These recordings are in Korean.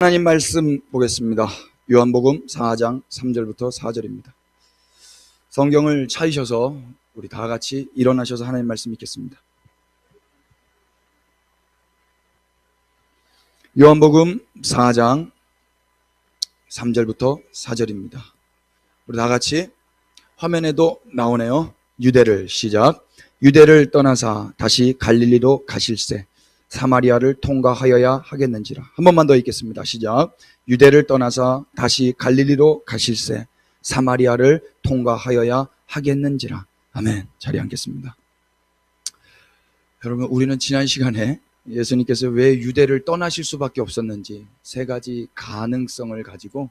하나님 말씀 보겠습니다. 요한복음 4장 3절부터 4절입니다. 성경을 찾으셔서 우리 다 같이 일어나셔서 하나님 말씀 읽겠습니다. 요한복음 4장 3절부터 4절입니다. 우리 다 같이 화면에도 나오네요. 유대를 시작. 유대를 떠나사 다시 갈릴리로 가실새 사마리아를 통과하여야 하겠는지라. 한 번만 더 읽겠습니다. 시작. 유대를 떠나사 다시 갈릴리로 가실새 사마리아를 통과하여야 하겠는지라. 아멘. 자리에 앉겠습니다. 여러분, 우리는 지난 시간에 예수님께서 왜 유대를 떠나실 수밖에 없었는지 세 가지 가능성을 가지고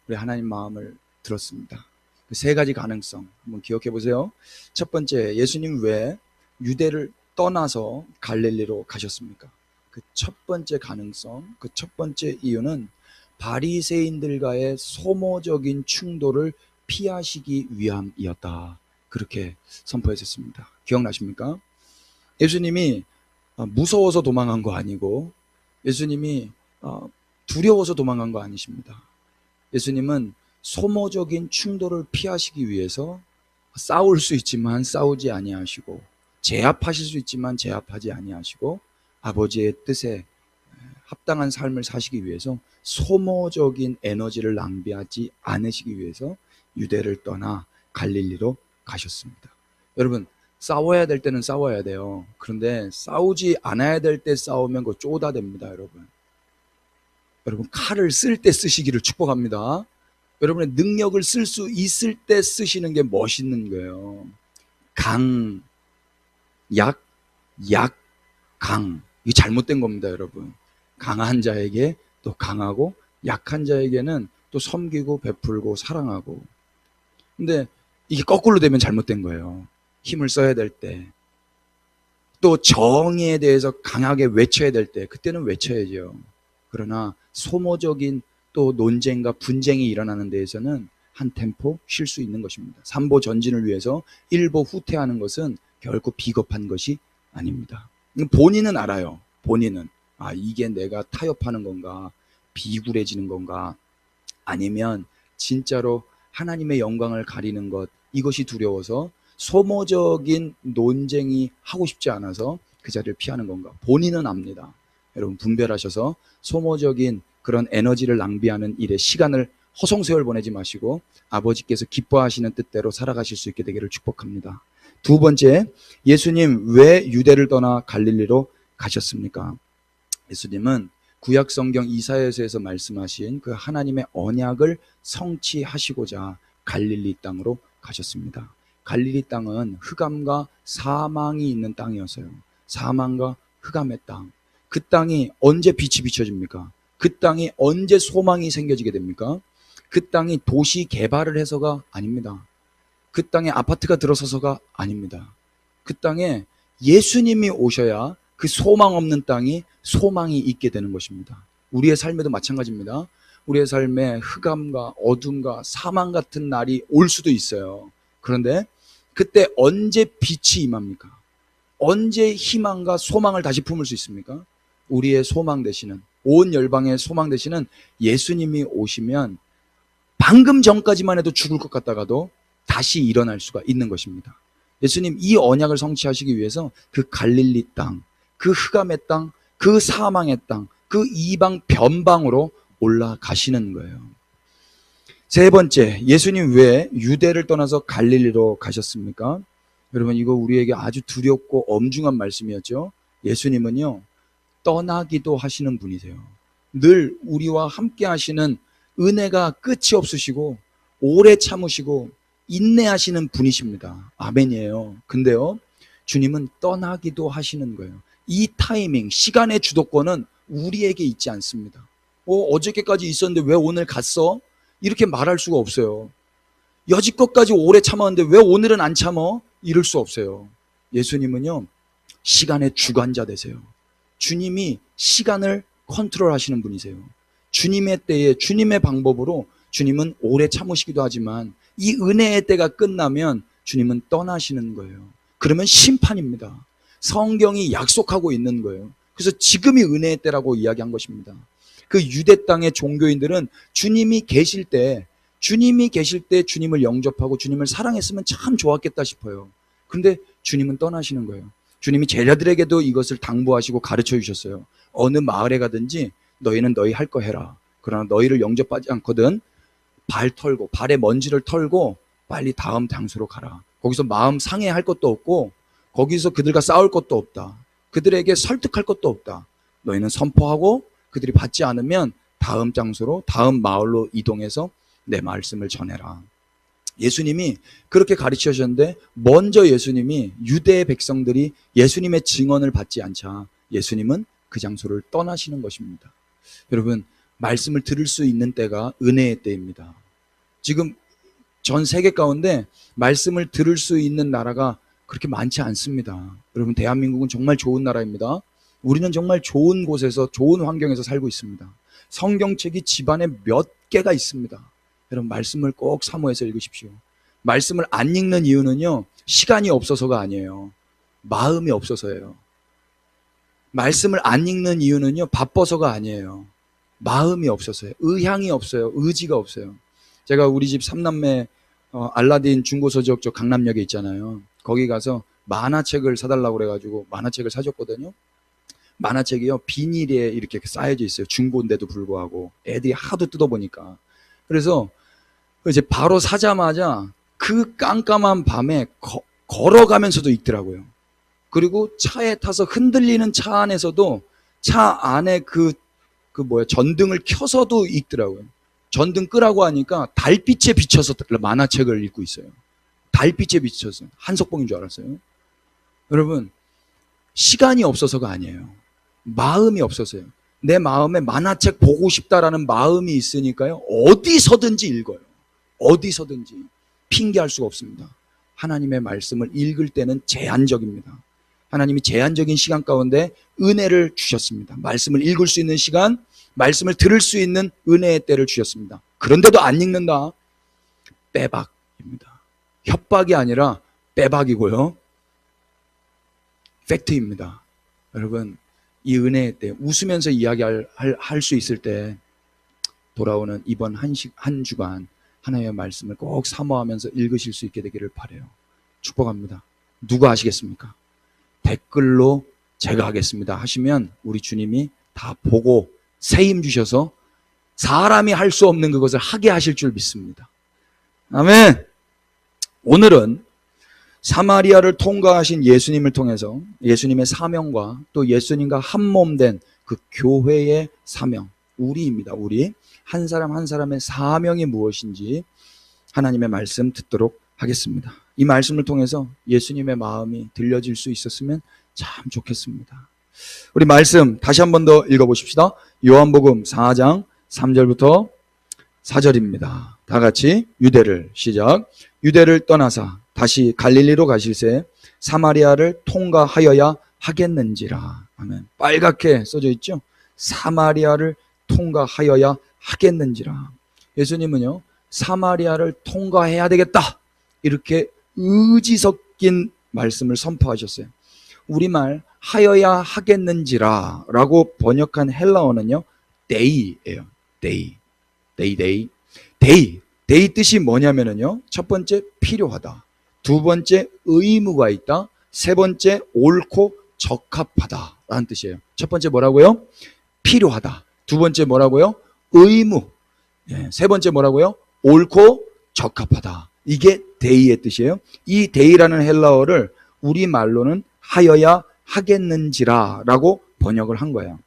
우리 하나님 마음을 들었습니다. 그 세 가지 가능성 한번 기억해 보세요. 첫 번째, 예수님 왜 유대를 떠나서 갈릴리로 가셨습니까? 그 첫 번째 가능성, 그 첫 번째 이유는 바리새인들과의 소모적인 충돌을 피하시기 위함이었다. 그렇게 선포했었습니다. 기억나십니까? 예수님이 무서워서 도망한 거 아니고 예수님이 두려워서 도망한 거 아니십니다. 예수님은 소모적인 충돌을 피하시기 위해서 싸울 수 있지만 싸우지 아니하시고 제압하실 수 있지만 제압하지 아니하시고 아버지의 뜻에 합당한 삶을 사시기 위해서 소모적인 에너지를 낭비하지 않으시기 위해서 유대를 떠나 갈릴리로 가셨습니다. 여러분, 싸워야 될 때는 싸워야 돼요. 그런데 싸우지 않아야 될 때 싸우면 그거 쪼다됩니다. 여러분 칼을 쓸 때 쓰시기를 축복합니다. 여러분의 능력을 쓸 수 있을 때 쓰시는 게 멋있는 거예요. 강, 약, 강. 이게 잘못된 겁니다, 여러분. 강한 자에게 또 강하고 약한 자에게는 또 섬기고 베풀고 사랑하고. 근데 이게 거꾸로 되면 잘못된 거예요. 힘을 써야 될 때. 또 정의에 대해서 강하게 외쳐야 될 때, 그때는 외쳐야죠. 그러나 소모적인 또 논쟁과 분쟁이 일어나는 데에서는 한 템포 쉴 수 있는 것입니다. 삼보 전진을 위해서 일보 후퇴하는 것은 결코 비겁한 것이 아닙니다. 본인은 알아요. 본인은 이게 내가 타협하는 건가, 비굴해지는 건가, 아니면 진짜로 하나님의 영광을 가리는 것, 이것이 두려워서 소모적인 논쟁이 하고 싶지 않아서 그 자리를 피하는 건가. 본인은 압니다. 여러분 분별하셔서 소모적인 그런 에너지를 낭비하는 일에 시간을 허송세월 보내지 마시고 아버지께서 기뻐하시는 뜻대로 살아가실 수 있게 되기를 축복합니다. 두 번째, 예수님 왜 유대를 떠나 갈릴리로 가셨습니까? 예수님은 구약 성경 이사야서에서 말씀하신 그 하나님의 언약을 성취하시고자 갈릴리 땅으로 가셨습니다. 갈릴리 땅은 흑암과 사망이 있는 땅이었어요. 사망과 흑암의 땅. 그 땅이 언제 빛이 비춰집니까? 그 땅이 언제 소망이 생겨지게 됩니까? 그 땅이 도시 개발을 해서가 아닙니다. 그 땅에 아파트가 들어서서가 아닙니다. 그 땅에 예수님이 오셔야 그 소망 없는 땅이 소망이 있게 되는 것입니다. 우리의 삶에도 마찬가지입니다. 우리의 삶에 흑암과 어둠과 사망 같은 날이 올 수도 있어요. 그런데 그때 언제 빛이 임합니까? 언제 희망과 소망을 다시 품을 수 있습니까? 우리의 소망 되시는, 온 열방의 소망 되시는 예수님이 오시면 방금 전까지만 해도 죽을 것 같다가도 다시 일어날 수가 있는 것입니다. 예수님 이 언약을 성취하시기 위해서 그 갈릴리 땅, 그 흑암의 땅, 그 사망의 땅, 그 이방 변방으로 올라가시는 거예요. 세 번째, 예수님 왜 유대를 떠나서 갈릴리로 가셨습니까? 여러분, 이거 우리에게 아주 두렵고 엄중한 말씀이었죠. 예수님은요, 떠나기도 하시는 분이세요. 늘 우리와 함께 하시는 은혜가 끝이 없으시고 오래 참으시고 인내하시는 분이십니다. 아멘이에요. 근데요, 주님은 떠나기도 하시는 거예요. 이 타이밍, 시간의 주도권은 우리에게 있지 않습니다. 어저께까지 있었는데 왜 오늘 갔어? 이렇게 말할 수가 없어요. 여지껏까지 오래 참았는데 왜 오늘은 안 참어? 이럴 수 없어요. 예수님은요, 시간의 주관자 되세요. 주님이 시간을 컨트롤하시는 분이세요. 주님의 때에 주님의 방법으로 주님은 오래 참으시기도 하지만 이 은혜의 때가 끝나면 주님은 떠나시는 거예요. 그러면 심판입니다. 성경이 약속하고 있는 거예요. 그래서 지금이 은혜의 때라고 이야기한 것입니다. 그 유대 땅의 종교인들은 주님이 계실 때 주님을 영접하고 주님을 사랑했으면 참 좋았겠다 싶어요. 근데 주님은 떠나시는 거예요. 주님이 제자들에게도 이것을 당부하시고 가르쳐 주셨어요. 어느 마을에 가든지 너희는 너희 할 거 해라. 그러나 너희를 영접하지 않거든 발에 먼지를 털고 빨리 다음 장소로 가라. 거기서 마음 상해할 것도 없고 거기서 그들과 싸울 것도 없다. 그들에게 설득할 것도 없다. 너희는 선포하고 그들이 받지 않으면 다음 장소로 다음 마을로 이동해서 내 말씀을 전해라. 예수님이 그렇게 가르치셨는데 먼저 예수님이 유대의 백성들이 예수님의 증언을 받지 않자 예수님은 그 장소를 떠나시는 것입니다. 여러분, 말씀을 들을 수 있는 때가 은혜의 때입니다. 지금 전 세계 가운데 말씀을 들을 수 있는 나라가 그렇게 많지 않습니다. 여러분, 대한민국은 정말 좋은 나라입니다. 우리는 정말 좋은 곳에서 좋은 환경에서 살고 있습니다. 성경책이 집안에 몇 개가 있습니다. 여러분, 말씀을 꼭 사모해서 읽으십시오. 말씀을 안 읽는 이유는요, 시간이 없어서가 아니에요. 마음이 없어서예요. 말씀을 안 읽는 이유는요, 바빠서가 아니에요. 마음이 없어서요. 의향이 없어요. 의지가 없어요. 제가 우리 집 3남매 알라딘 중고서적 저 강남역에 있잖아요. 거기 가서 만화책을 사달라고 그래가지고 만화책을 사줬거든요. 만화책이요, 비닐에 이렇게 쌓여져 있어요. 중고인데도 불구하고. 애들이 하도 뜯어보니까. 그래서 이제 바로 사자마자 그 깜깜한 밤에 걸어가면서도 읽더라고요. 그리고 차에 타서 흔들리는 차 안에서도 차 안에 전등을 켜서도 읽더라고요. 전등 끄라고 하니까 달빛에 비춰서 만화책을 읽고 있어요. 달빛에 비춰서. 한석봉인 줄 알았어요. 여러분, 시간이 없어서가 아니에요. 마음이 없어서요. 내 마음에 만화책 보고 싶다라는 마음이 있으니까요, 어디서든지 읽어요. 어디서든지. 핑계할 수가 없습니다. 하나님의 말씀을 읽을 때는 제한적입니다. 하나님이 제한적인 시간 가운데 은혜를 주셨습니다. 말씀을 읽을 수 있는 시간, 말씀을 들을 수 있는 은혜의 때를 주셨습니다. 그런데도 안 읽는다? 빼박입니다. 협박이 아니라 빼박이고요. 팩트입니다. 여러분, 이 은혜의 때 웃으면서 이야기할 수 있을 때 돌아오는 이번 한 주간 하나님의 말씀을 꼭 사모하면서 읽으실 수 있게 되기를 바라요. 축복합니다. 누가 하시겠습니까? 댓글로 제가 하겠습니다 하시면 우리 주님이 다 보고 세임 주셔서 사람이 할 수 없는 그것을 하게 하실 줄 믿습니다. 아멘. 오늘은 사마리아를 통과하신 예수님을 통해서 예수님의 사명과 또 예수님과 한 몸 된 그 교회의 사명, 우리입니다. 우리 한 사람 한 사람의 사명이 무엇인지 하나님의 말씀 듣도록 하겠습니다. 이 말씀을 통해서 예수님의 마음이 들려질 수 있었으면 참 좋겠습니다. 우리 말씀 다시 한 번 더 읽어보십시다. 요한복음 4장 3절부터 4절입니다. 다 같이 유대를 시작. 유대를 떠나사 다시 갈릴리로 가실새 사마리아를 통과하여야 하겠는지라. 아멘. 빨갛게 써져 있죠. 사마리아를 통과하여야 하겠는지라. 예수님은요, 사마리아를 통과해야 되겠다, 이렇게 의지 섞인 말씀을 선포하셨어요. 우리말 하여야 하겠는지라 라고 번역한 헬라어는요, 데이예요. 데이 뜻이 뭐냐면요, 첫 번째 필요하다, 두 번째 의무가 있다, 세 번째 옳고 적합하다 라는 뜻이에요. 첫 번째 뭐라고요? 필요하다. 두 번째 뭐라고요? 의무. 세 번째 뭐라고요? 옳고 적합하다. 이게 데이의 뜻이에요. 이 데이라는 헬라어를 우리말로는 하여야 하겠는지라 라고 번역을 한 거예요.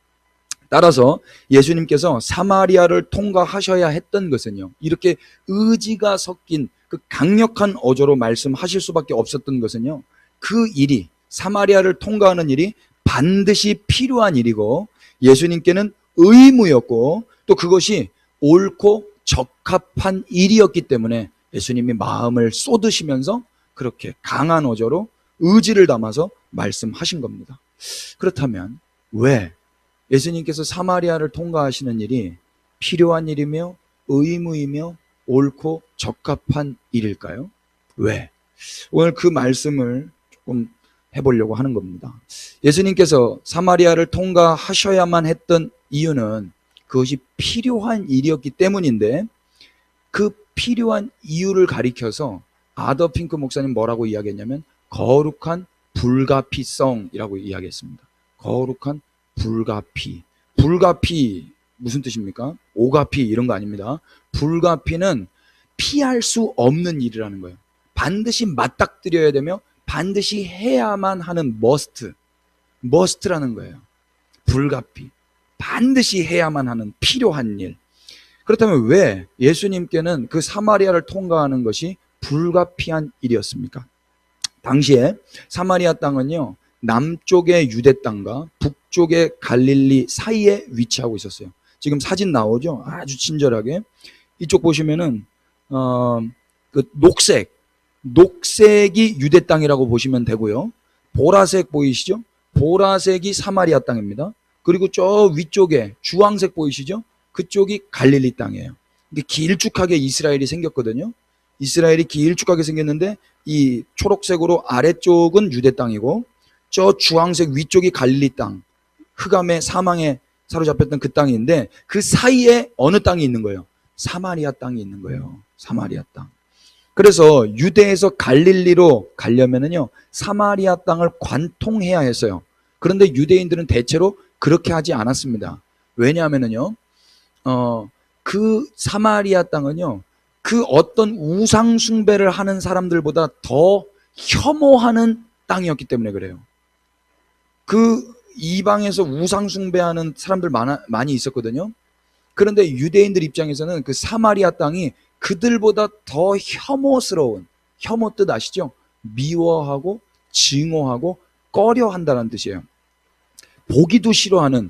따라서 예수님께서 사마리아를 통과하셔야 했던 것은요, 이렇게 의지가 섞인 그 강력한 어조로 말씀하실 수밖에 없었던 것은요, 그 일이, 사마리아를 통과하는 일이 반드시 필요한 일이고 예수님께는 의무였고 또 그것이 옳고 적합한 일이었기 때문에 예수님이 마음을 쏟으시면서 그렇게 강한 어조로 의지를 담아서 말씀하신 겁니다. 그렇다면 왜 예수님께서 사마리아를 통과하시는 일이 필요한 일이며 의무이며 옳고 적합한 일일까요? 왜? 오늘 그 말씀을 조금 해보려고 하는 겁니다. 예수님께서 사마리아를 통과하셔야만 했던 이유는 그것이 필요한 일이었기 때문인데, 그 필요한 이유를 가리켜서 아더 핑크 목사님 뭐라고 이야기했냐면 거룩한 불가피성이라고 이야기했습니다. 거룩한 불가피. 불가피 무슨 뜻입니까? 오가피 이런 거 아닙니다. 불가피는 피할 수 없는 일이라는 거예요. 반드시 맞닥뜨려야 되며 반드시 해야만 하는 머스트라는 거예요. 불가피. 반드시 해야만 하는 필요한 일. 그렇다면 왜 예수님께는 그 사마리아를 통과하는 것이 불가피한 일이었습니까? 당시에 사마리아 땅은요, 남쪽의 유대 땅과 북쪽의 갈릴리 사이에 위치하고 있었어요. 지금 사진 나오죠? 아주 친절하게. 이쪽 보시면은 그 녹색이 유대 땅이라고 보시면 되고요. 보라색 보이시죠? 보라색이 사마리아 땅입니다. 그리고 저 위쪽에 주황색 보이시죠? 그쪽이 갈릴리 땅이에요. 길쭉하게 이스라엘이 생겼거든요. 이스라엘이 길쭉하게 생겼는데 이 초록색으로 아래쪽은 유대 땅이고 저 주황색 위쪽이 갈릴리 땅, 흑암의 사망에 사로잡혔던 그 땅인데 그 사이에 어느 땅이 있는 거예요? 사마리아 땅이 있는 거예요. 사마리아 땅. 그래서 유대에서 갈릴리로 가려면은요, 사마리아 땅을 관통해야 했어요. 그런데 유대인들은 대체로 그렇게 하지 않았습니다. 왜냐하면은요, 그 사마리아 땅은요, 그 어떤 우상숭배를 하는 사람들보다 더 혐오하는 땅이었기 때문에 그래요. 그 이방에서 우상숭배하는 사람들 많이 있었거든요. 그런데 유대인들 입장에서는 그 사마리아 땅이 그들보다 더 혐오스러운, 혐오 뜻 아시죠? 미워하고 증오하고 꺼려한다는 뜻이에요. 보기도 싫어하는,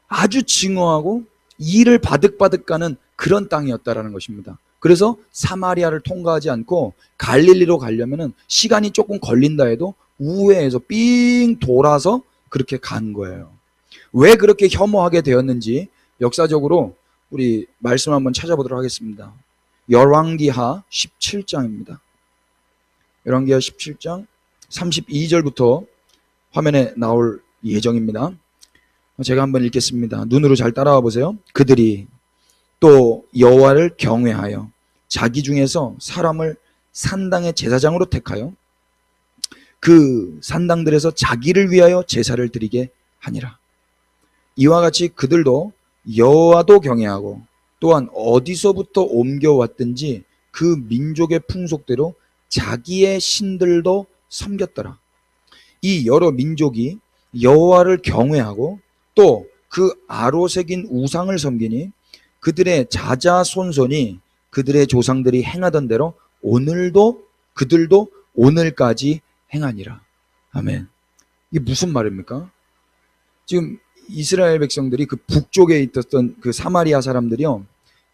아주 증오하고 이를 바득바득 가는 그런 땅이었다라는 것입니다. 그래서 사마리아를 통과하지 않고 갈릴리로 가려면은 시간이 조금 걸린다 해도 우회해서 삥 돌아서 그렇게 간 거예요. 왜 그렇게 혐오하게 되었는지 역사적으로 우리 말씀 한번 찾아보도록 하겠습니다. 열왕기하 17장입니다. 열왕기하 17장 32절부터 화면에 나올 예정입니다. 제가 한번 읽겠습니다. 눈으로 잘 따라와 보세요. 그들이 또 여호와를 경외하여 자기 중에서 사람을 산당의 제사장으로 택하여 그 산당들에서 자기를 위하여 제사를 드리게 하니라. 이와 같이 그들도 여호와도 경외하고 또한 어디서부터 옮겨왔든지 그 민족의 풍속대로 자기의 신들도 섬겼더라. 이 여러 민족이 여호와를 경외하고 또 그 아로새긴 우상을 섬기니 그들의 자자손손이 그들의 조상들이 행하던 대로 그들도 오늘까지 행하니라. 아멘. 이게 무슨 말입니까? 지금 이스라엘 백성들이 그 북쪽에 있었던 그 사마리아 사람들이요,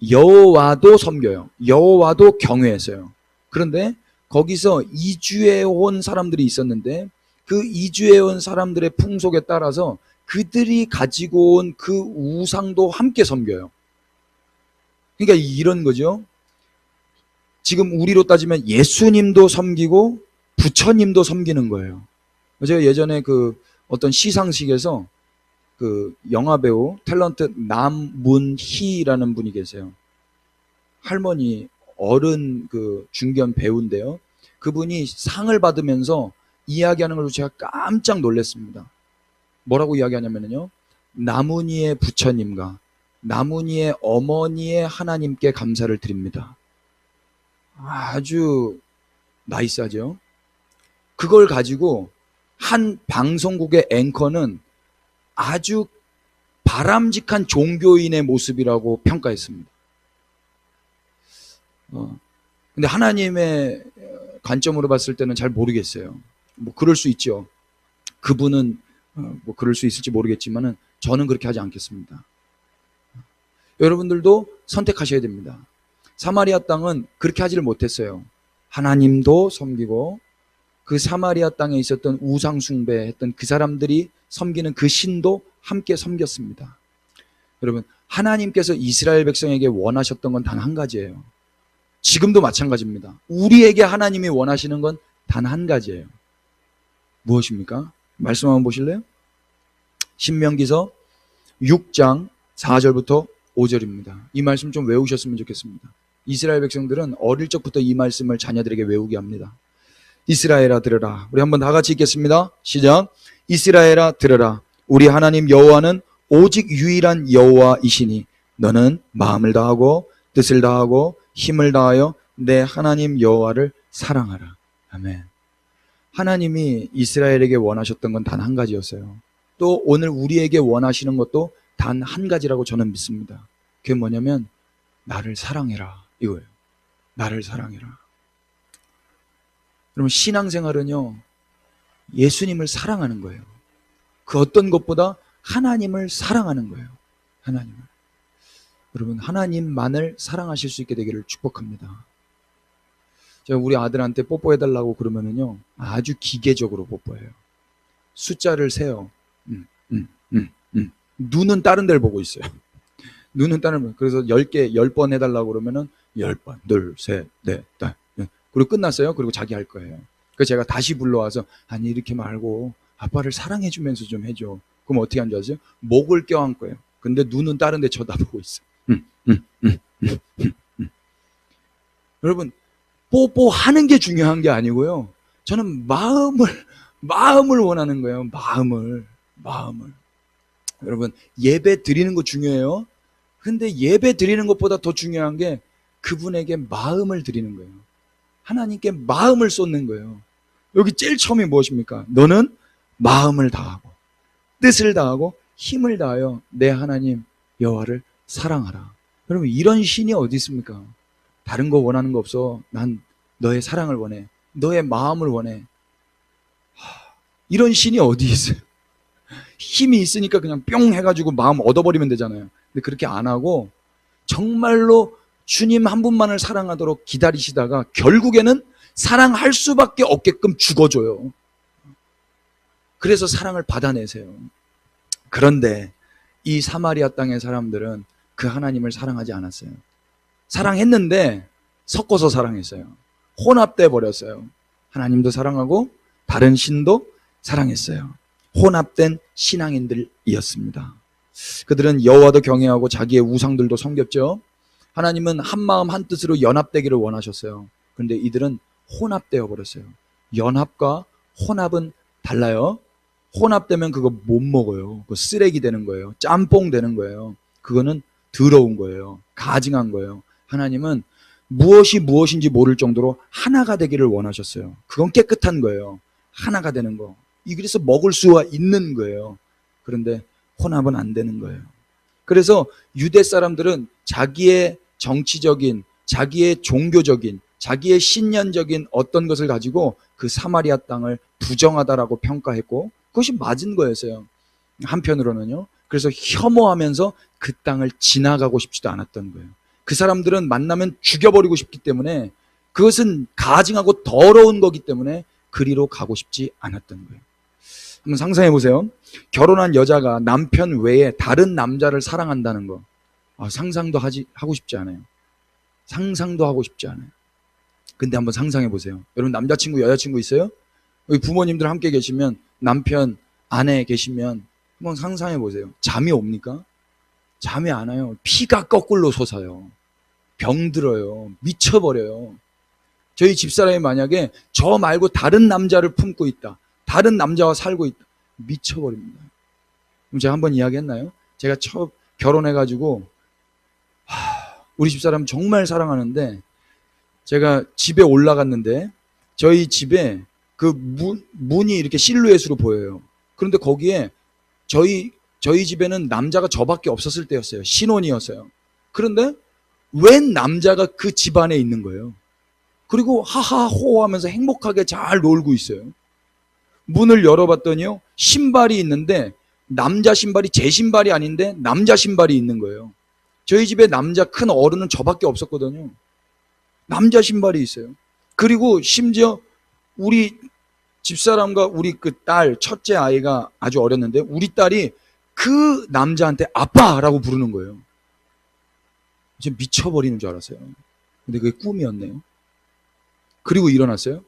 여호와도 섬겨요. 여호와도 경외했어요. 그런데 거기서 이주해 온 사람들이 있었는데 그 이주해 온 사람들의 풍속에 따라서 그들이 가지고 온 그 우상도 함께 섬겨요. 그러니까 이런 거죠. 지금 우리로 따지면 예수님도 섬기고 부처님도 섬기는 거예요. 제가 예전에 그 어떤 시상식에서 그 영화배우 탤런트 남문희라는 분이 계세요. 할머니 어른 그 중견 배우인데요. 그분이 상을 받으면서 이야기하는 걸로 제가 깜짝 놀랐습니다. 뭐라고 이야기하냐면요, 나문희의 부처님과 나문희의 어머니의 하나님께 감사를 드립니다. 아주 나이스하죠. 그걸 가지고 한 방송국의 앵커는 아주 바람직한 종교인의 모습이라고 평가했습니다. 근데 하나님의 관점으로 봤을 때는 잘 모르겠어요. 뭐 그럴 수 있죠. 그분은 뭐 그럴 수 있을지 모르겠지만은 저는 그렇게 하지 않겠습니다. 여러분들도 선택하셔야 됩니다. 사마리아 땅은 그렇게 하지를 못했어요. 하나님도 섬기고 그 사마리아 땅에 있었던 우상 숭배했던 그 사람들이 섬기는 그 신도 함께 섬겼습니다. 여러분, 하나님께서 이스라엘 백성에게 원하셨던 건 단 한 가지예요. 지금도 마찬가지입니다. 우리에게 하나님이 원하시는 건 단 한 가지예요. 무엇입니까? 말씀 한번 보실래요? 신명기서 6장 4절부터 5절입니다. 이 말씀 좀 외우셨으면 좋겠습니다. 이스라엘 백성들은 어릴 적부터 이 말씀을 자녀들에게 외우게 합니다. 이스라엘아 들으라. 우리 한번 다 같이 읽겠습니다. 시작. 이스라엘아 들으라. 우리 하나님 여호와는 오직 유일한 여호와이시니 너는 마음을 다하고 뜻을 다하고 힘을 다하여 내 하나님 여호와를 사랑하라. 아멘. 하나님이 이스라엘에게 원하셨던 건 단 한 가지였어요. 또 오늘 우리에게 원하시는 것도 단 한 가지라고 저는 믿습니다. 그게 뭐냐면 나를 사랑해라 이거예요. 나를 사랑해라. 여러분 신앙생활은요 예수님을 사랑하는 거예요. 그 어떤 것보다 하나님을 사랑하는 거예요. 하나님을. 여러분 하나님만을 사랑하실 수 있게 되기를 축복합니다. 제가 우리 아들한테 뽀뽀해달라고 그러면은요 아주 기계적으로 뽀뽀해요. 숫자를 세요. 눈은 다른 데를 보고 있어요. 눈은 다른 데. 그래서 10개 10번 해달라고 그러면은 10번 둘, 셋, 넷, 다. 그리고 끝났어요. 그리고 자기 할 거예요. 그래서 제가 다시 불러와서 아니 이렇게 말고 아빠를 사랑해주면서 좀 해줘. 그럼 어떻게 하는 줄 아세요? 목을 껴안고요. 근데 눈은 다른 데 쳐다보고 있어요. 여러분 뽀뽀하는 게 중요한 게 아니고요. 저는 마음을 원하는 거예요. 마음을. 여러분 예배 드리는 거 중요해요. 근데 예배 드리는 것보다 더 중요한 게 그분에게 마음을 드리는 거예요. 하나님께 마음을 쏟는 거예요. 여기 제일 처음이 무엇입니까? 너는 마음을 다하고 뜻을 다하고 힘을 다하여 내 하나님 여호와를 사랑하라. 여러분 이런 신이 어디 있습니까? 다른 거 원하는 거 없어. 난 너의 사랑을 원해. 너의 마음을 원해. 이런 신이 어디 있어요? 힘이 있으니까 그냥 뿅 해가지고 마음 얻어버리면 되잖아요. 근데 그렇게 안 하고 정말로 주님 한 분만을 사랑하도록 기다리시다가 결국에는 사랑할 수밖에 없게끔 죽어줘요. 그래서 사랑을 받아내세요. 그런데 이 사마리아 땅의 사람들은 그 하나님을 사랑하지 않았어요. 사랑했는데 섞어서 사랑했어요. 혼합돼 버렸어요. 하나님도 사랑하고 다른 신도 사랑했어요. 혼합된 신앙인들이었습니다. 그들은 여호와도 경외하고 자기의 우상들도 섬겼죠. 하나님은 한 마음 한 뜻으로 연합되기를 원하셨어요. 그런데 이들은 혼합되어 버렸어요. 연합과 혼합은 달라요. 혼합되면 그거 못 먹어요. 그거 쓰레기 되는 거예요. 짬뽕 되는 거예요. 그거는 더러운 거예요. 가증한 거예요. 하나님은 무엇이 무엇인지 모를 정도로 하나가 되기를 원하셨어요. 그건 깨끗한 거예요. 하나가 되는 거. 그래서 먹을 수가 있는 거예요. 그런데 혼합은 안 되는 거예요. 그래서 유대 사람들은 자기의 정치적인, 자기의 종교적인, 자기의 신념적인 어떤 것을 가지고 그 사마리아 땅을 부정하다라고 평가했고 그것이 맞은 거였어요. 한편으로는요. 그래서 혐오하면서 그 땅을 지나가고 싶지도 않았던 거예요. 그 사람들은 만나면 죽여버리고 싶기 때문에 그것은 가증하고 더러운 거기 때문에 그리로 가고 싶지 않았던 거예요. 한번 상상해 보세요. 결혼한 여자가 남편 외에 다른 남자를 사랑한다는 거. 상상도 하고 싶지 않아요. 상상도 하고 싶지 않아요. 근데 한번 상상해 보세요. 여러분 남자친구 여자친구 있어요? 여기 부모님들 함께 계시면 남편 아내 계시면 한번 상상해 보세요. 잠이 옵니까? 잠이 안 와요. 피가 거꾸로 솟아요. 병들어요. 미쳐버려요. 저희 집사람이 만약에 저 말고 다른 남자를 품고 있다. 다른 남자와 살고 있다. 미쳐버립니다. 그럼 제가 한번 이야기했나요? 제가 처음 결혼해가지고 우리 집사람 정말 사랑하는데 제가 집에 올라갔는데 저희 집에 그 문이 이렇게 실루엣으로 보여요. 그런데 거기에 저희 집에는 남자가 저밖에 없었을 때였어요. 신혼이었어요. 그런데 웬 남자가 그 집 안에 있는 거예요. 그리고 하하호 하면서 행복하게 잘 놀고 있어요. 문을 열어봤더니요. 신발이 있는데 남자 신발이 제 신발이 아닌데 남자 신발이 있는 거예요. 저희 집에 남자 큰 어른은 저밖에 없었거든요. 남자 신발이 있어요. 그리고 심지어 우리 집사람과 우리 그 딸 첫째 아이가 아주 어렸는데 우리 딸이 그 남자한테 아빠라고 부르는 거예요. 이제 미쳐버리는 줄 알았어요. 근데 그게 꿈이었네요. 그리고 일어났어요.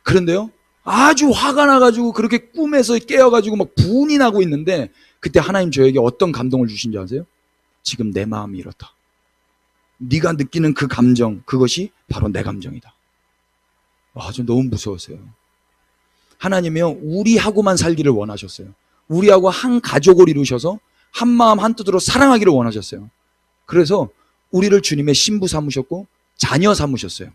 그런데요. 아주 화가 나가지고 그렇게 꿈에서 깨어가지고 막 분이 나고 있는데 그때 하나님 저에게 어떤 감동을 주신지 아세요? 지금 내 마음이 이렇다. 네가 느끼는 그 감정, 그것이 바로 내 감정이다. 좀 너무 무서웠어요. 하나님이요, 우리하고만 살기를 원하셨어요. 우리하고 한 가족을 이루셔서 한 마음 한 뜻으로 사랑하기를 원하셨어요. 그래서 우리를 주님의 신부 삼으셨고 자녀 삼으셨어요.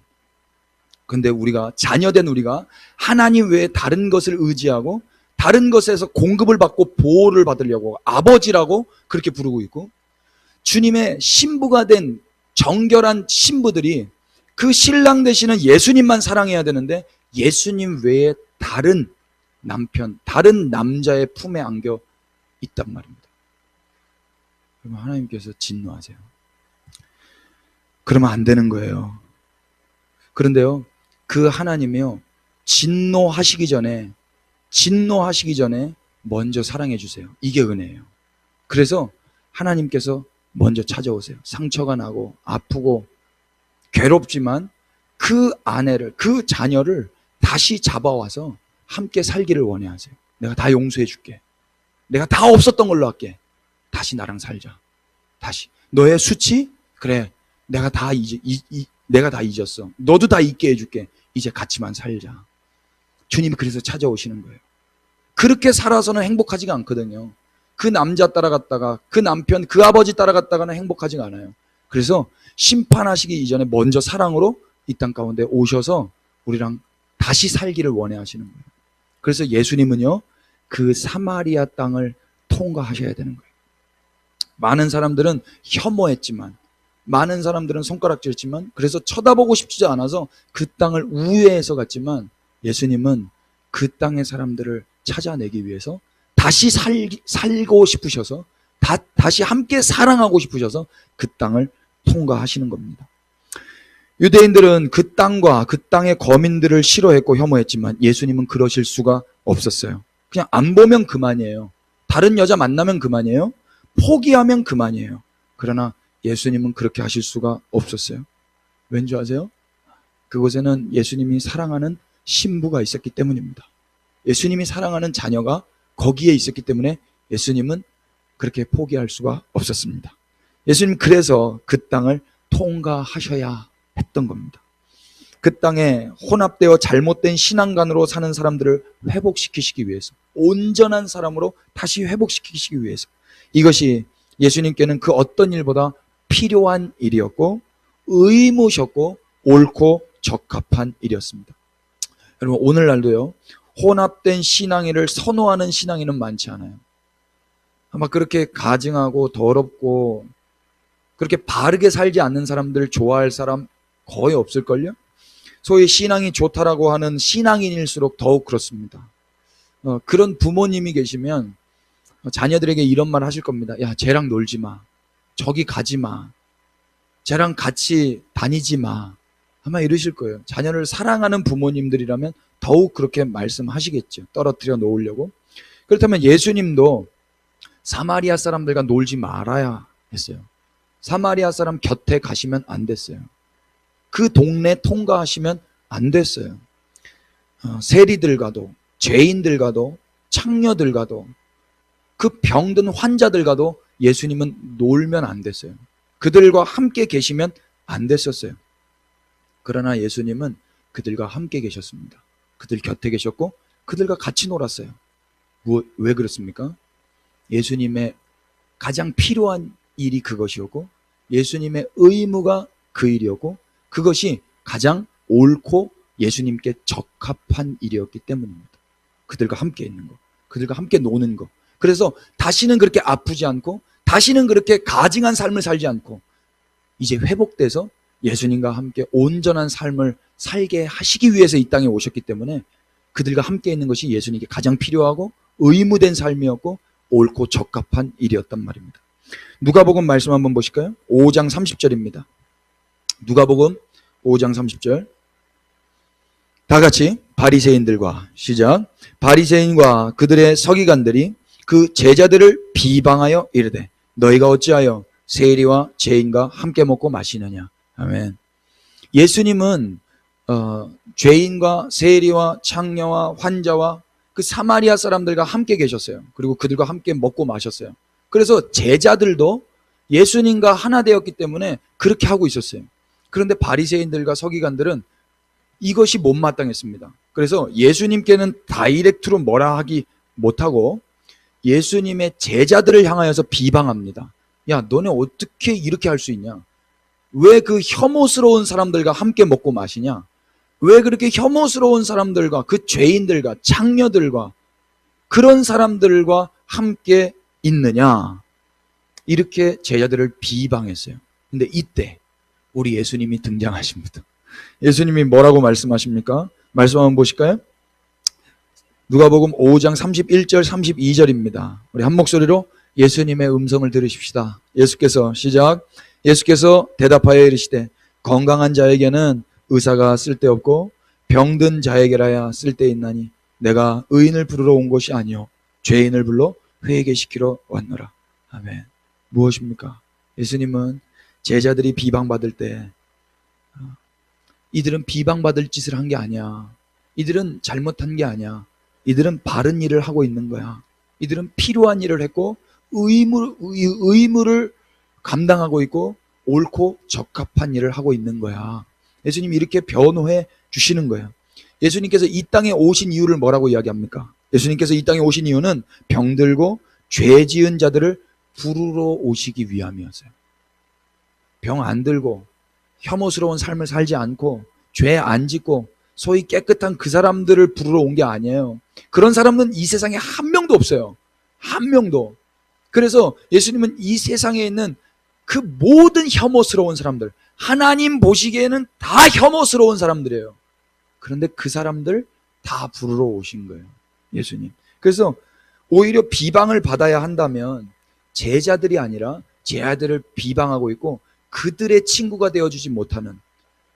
근데 우리가, 자녀된 우리가 하나님 외에 다른 것을 의지하고 다른 것에서 공급을 받고 보호를 받으려고 아버지라고 그렇게 부르고 있고, 주님의 신부가 된 정결한 신부들이 그 신랑 되시는 예수님만 사랑해야 되는데 예수님 외에 다른 남편, 다른 남자의 품에 안겨 있단 말입니다. 그러면 하나님께서 진노하세요. 그러면 안 되는 거예요. 그런데요, 그 하나님이요, 진노하시기 전에 먼저 사랑해 주세요. 이게 은혜예요. 그래서 하나님께서 먼저 찾아오세요. 상처가 나고 아프고 괴롭지만 그 아내를, 그 자녀를 다시 잡아와서 함께 살기를 원해하세요. 내가 다 용서해 줄게. 내가 다 없었던 걸로 할게. 다시 나랑 살자. 다시. 너의 수치? 그래. 내가 다 잊었어. 너도 다 잊게 해줄게. 이제 같이만 살자. 주님이 그래서 찾아오시는 거예요. 그렇게 살아서는 행복하지가 않거든요. 그 남자 따라갔다가, 그 남편, 그 아버지 따라갔다가는 행복하지가 않아요. 그래서 심판하시기 이전에 먼저 사랑으로 이 땅 가운데 오셔서 우리랑 다시 살기를 원해하시는 거예요. 그래서 예수님은요, 그 사마리아 땅을 통과하셔야 되는 거예요. 많은 사람들은 혐오했지만, 많은 사람들은 손가락질했지만, 그래서 쳐다보고 싶지 않아서 그 땅을 우회해서 갔지만, 예수님은 그 땅의 사람들을 찾아내기 위해서 다시 살고 싶으셔서, 다시 함께 사랑하고 싶으셔서 그 땅을 통과하시는 겁니다. 유대인들은 그 땅과 그 땅의 거민들을 싫어했고 혐오했지만 예수님은 그러실 수가 없었어요. 그냥 안 보면 그만이에요. 다른 여자 만나면 그만이에요. 포기하면 그만이에요. 그러나 예수님은 그렇게 하실 수가 없었어요. 왠지 아세요? 그곳에는 예수님이 사랑하는 신부가 있었기 때문입니다. 예수님이 사랑하는 자녀가 거기에 있었기 때문에 예수님은 그렇게 포기할 수가 없었습니다. 예수님 그래서 그 땅을 통과하셔야 했던 겁니다. 그 땅에 혼합되어 잘못된 신앙관으로 사는 사람들을 회복시키시기 위해서, 온전한 사람으로 다시 회복시키시기 위해서, 이것이 예수님께는 그 어떤 일보다 필요한 일이었고 의무셨고 옳고 적합한 일이었습니다. 여러분, 오늘날도요, 혼합된 신앙인을 선호하는 신앙인은 많지 않아요. 아마 그렇게 가증하고 더럽고 그렇게 바르게 살지 않는 사람들을 좋아할 사람 거의 없을걸요? 소위 신앙이 좋다라고 하는 신앙인일수록 더욱 그렇습니다. 그런 부모님이 계시면 자녀들에게 이런 말 하실 겁니다. 야, 쟤랑 놀지 마. 저기 가지 마. 쟤랑 같이 다니지 마. 아마 이러실 거예요. 자녀를 사랑하는 부모님들이라면 더욱 그렇게 말씀하시겠죠. 떨어뜨려 놓으려고. 그렇다면 예수님도 사마리아 사람들과 놀지 말아야 했어요. 사마리아 사람 곁에 가시면 안 됐어요. 그 동네 통과하시면 안 됐어요. 세리들과도, 죄인들과도, 창녀들과도, 그 병든 환자들과도 예수님은 놀면 안 됐어요. 그들과 함께 계시면 안 됐었어요. 그러나 예수님은 그들과 함께 계셨습니다. 그들 곁에 계셨고 그들과 같이 놀았어요. 왜 그렇습니까? 예수님의 가장 필요한 일이 그것이었고 예수님의 의무가 그 일이었고 그것이 가장 옳고 예수님께 적합한 일이었기 때문입니다. 그들과 함께 있는 것, 그들과 함께 노는 것. 그래서 다시는 그렇게 아프지 않고 다시는 그렇게 가증한 삶을 살지 않고 이제 회복돼서 예수님과 함께 온전한 삶을 살게 하시기 위해서 이 땅에 오셨기 때문에 그들과 함께 있는 것이 예수님께 가장 필요하고 의무된 삶이었고 옳고 적합한 일이었단 말입니다. 누가복음 말씀 한번 보실까요? 5장 30절입니다. 누가복음 5장 30절. 다 같이 바리새인들과 시작. 바리새인과 그들의 서기관들이 그 제자들을 비방하여 이르되 너희가 어찌하여 세리와 죄인과 함께 먹고 마시느냐. 아멘. 예수님은 죄인과 세리와 창녀와 환자와 그 사마리아 사람들과 함께 계셨어요. 그리고 그들과 함께 먹고 마셨어요. 그래서 제자들도 예수님과 하나 되었기 때문에 그렇게 하고 있었어요. 그런데 바리새인들과 서기관들은 이것이 못마땅했습니다. 그래서 예수님께는 다이렉트로 뭐라 하기 못하고 예수님의 제자들을 향하여서 비방합니다. 야, 너네 어떻게 이렇게 할 수 있냐? 왜 그 혐오스러운 사람들과 함께 먹고 마시냐? 왜 그렇게 혐오스러운 사람들과 그 죄인들과 창녀들과 그런 사람들과 함께 있느냐? 이렇게 제자들을 비방했어요. 근데 이때 우리 예수님이 등장하십니다. 예수님이 뭐라고 말씀하십니까? 말씀 한번 보실까요? 누가복음 5장 31절 32절입니다. 우리 한 목소리로 예수님의 음성을 들으십시다. 예수께서 시작. 예수께서 대답하여 이르시되 건강한 자에게는 의사가 쓸데없고 병든 자에게라야 쓸데있나니 내가 의인을 부르러 온 것이 아니요 죄인을 불러 회개시키러 왔노라. 아멘. 무엇입니까? 예수님은 제자들이 비방받을 때 이들은 비방받을 짓을 한 게 아니야. 이들은 잘못한 게 아니야. 이들은 바른 일을 하고 있는 거야. 이들은 필요한 일을 했고 의무를 감당하고 있고 옳고 적합한 일을 하고 있는 거야. 예수님이 이렇게 변호해 주시는 거예요. 예수님께서 이 땅에 오신 이유를 뭐라고 이야기합니까? 예수님께서 이 땅에 오신 이유는 병들고 죄 지은 자들을 부르러 오시기 위함이었어요. 병 안 들고 혐오스러운 삶을 살지 않고 죄 안 짓고 소위 깨끗한 그 사람들을 부르러 온 게 아니에요. 그런 사람은 이 세상에 한 명도 없어요. 한 명도. 그래서 예수님은 이 세상에 있는 그 모든 혐오스러운 사람들, 하나님 보시기에는 다 혐오스러운 사람들이에요. 그런데 그 사람들 다 부르러 오신 거예요. 예수님. 그래서 오히려 비방을 받아야 한다면 제자들이 아니라 제자들을 비방하고 있고 그들의 친구가 되어주지 못하는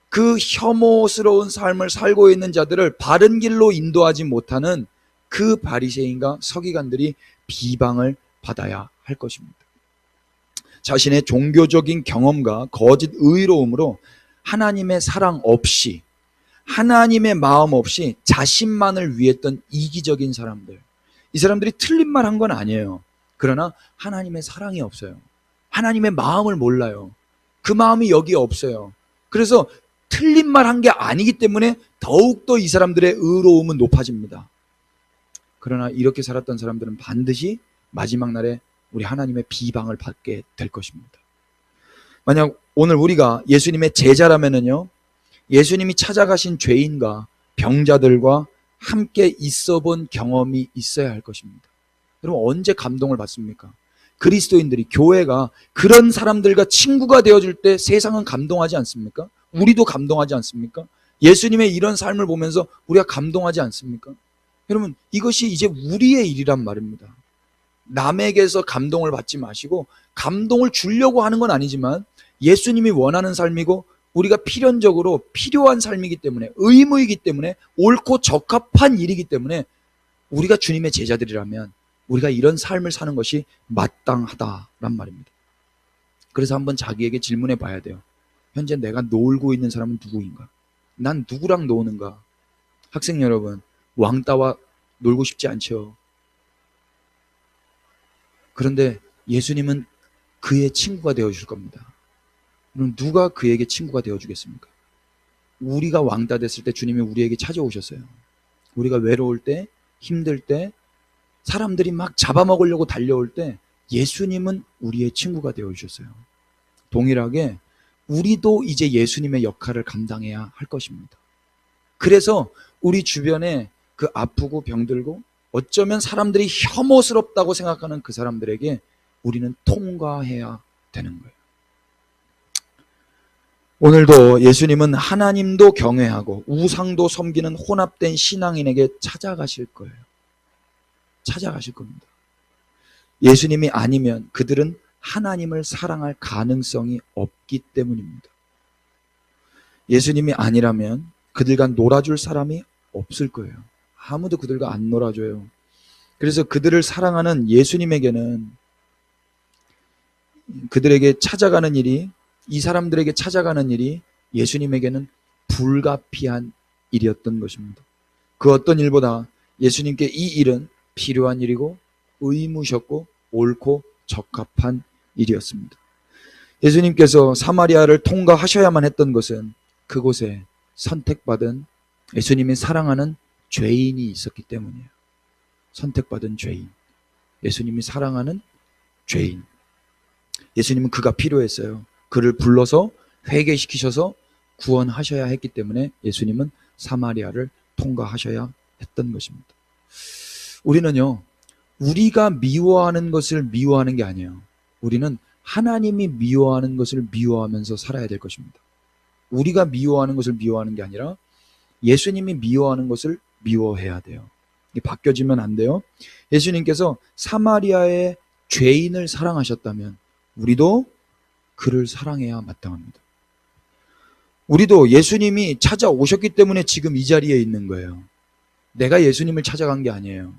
그 혐오스러운 삶을 살고 있는 자들을 바른 길로 인도하지 못하는 그 바리새인과 서기관들이 비방을 받아야 할 것입니다. 자신의 종교적인 경험과 거짓 의로움으로 하나님의 사랑 없이 하나님의 마음 없이 자신만을 위했던 이기적인 사람들, 이 사람들이 틀린 말 한 건 아니에요. 그러나 하나님의 사랑이 없어요. 하나님의 마음을 몰라요. 그 마음이 여기에 없어요. 그래서 틀린 말 한 게 아니기 때문에 더욱더 이 사람들의 의로움은 높아집니다. 그러나 이렇게 살았던 사람들은 반드시 마지막 날에 우리 하나님의 비방을 받게 될 것입니다. 만약 오늘 우리가 예수님의 제자라면은요, 예수님이 찾아가신 죄인과 병자들과 함께 있어 본 경험이 있어야 할 것입니다. 여러분, 언제 감동을 받습니까? 그리스도인들이, 교회가 그런 사람들과 친구가 되어줄 때 세상은 감동하지 않습니까? 우리도 감동하지 않습니까? 예수님의 이런 삶을 보면서 우리가 감동하지 않습니까? 여러분, 이것이 이제 우리의 일이란 말입니다. 남에게서 감동을 받지 마시고 감동을 주려고 하는 건 아니지만 예수님이 원하는 삶이고 우리가 필연적으로 필요한 삶이기 때문에, 의무이기 때문에, 옳고 적합한 일이기 때문에 우리가 주님의 제자들이라면 우리가 이런 삶을 사는 것이 마땅하다란 말입니다. 그래서 한번 자기에게 질문해 봐야 돼요. 현재 내가 놀고 있는 사람은 누구인가? 난 누구랑 노는가? 학생 여러분, 왕따와 놀고 싶지 않죠? 그런데 예수님은 그의 친구가 되어줄 겁니다. 그럼 누가 그에게 친구가 되어주겠습니까? 우리가 왕따 됐을 때 주님이 우리에게 찾아오셨어요. 우리가 외로울 때, 힘들 때, 사람들이 막 잡아먹으려고 달려올 때 예수님은 우리의 친구가 되어주셨어요. 동일하게 우리도 이제 예수님의 역할을 감당해야 할 것입니다. 그래서 우리 주변에 그 아프고 병들고 어쩌면 사람들이 혐오스럽다고 생각하는 그 사람들에게 우리는 통과해야 되는 거예요. 오늘도 예수님은 하나님도 경외하고 우상도 섬기는 혼합된 신앙인에게 찾아가실 거예요. 찾아가실 겁니다. 예수님이 아니면 그들은 하나님을 사랑할 가능성이 없기 때문입니다. 예수님이 아니라면 그들과 놀아줄 사람이 없을 거예요. 아무도 그들과 안 놀아줘요. 그래서 그들을 사랑하는 예수님에게는 그들에게 찾아가는 일이, 이 사람들에게 찾아가는 일이 예수님에게는 불가피한 일이었던 것입니다. 그 어떤 일보다 예수님께 이 일은 필요한 일이고 의무셨고 옳고 적합한 일이었습니다. 예수님께서 사마리아를 통과하셔야만 했던 것은 그곳에 선택받은 예수님이 사랑하는 죄인이 있었기 때문이에요. 선택받은 죄인. 예수님이 사랑하는 죄인. 예수님은 그가 필요했어요. 그를 불러서 회개시키셔서 구원하셔야 했기 때문에 예수님은 사마리아를 통과하셔야 했던 것입니다. 우리는요, 우리가 미워하는 것을 미워하는 게 아니에요. 우리는 하나님이 미워하는 것을 미워하면서 살아야 될 것입니다. 우리가 미워하는 것을 미워하는 게 아니라 예수님이 미워하는 것을 미워해야 돼요. 이게 바뀌어지면 안 돼요. 예수님께서 사마리아의 죄인을 사랑하셨다면 우리도 그를 사랑해야 마땅합니다. 우리도 예수님이 찾아오셨기 때문에 지금 이 자리에 있는 거예요. 내가 예수님을 찾아간 게 아니에요.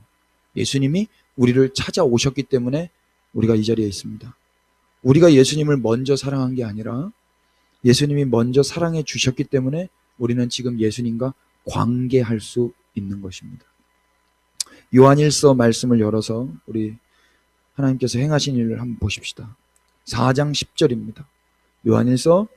예수님이 우리를 찾아오셨기 때문에 우리가 이 자리에 있습니다. 우리가 예수님을 먼저 사랑한 게 아니라 예수님이 먼저 사랑해 주셨기 때문에 우리는 지금 예수님과 관계할 수 있는 것입니다. 요한일서 말씀을 열어서 우리 하나님께서 행하신 일을 한번 보십시다. 4장 10절입니다. 요한일서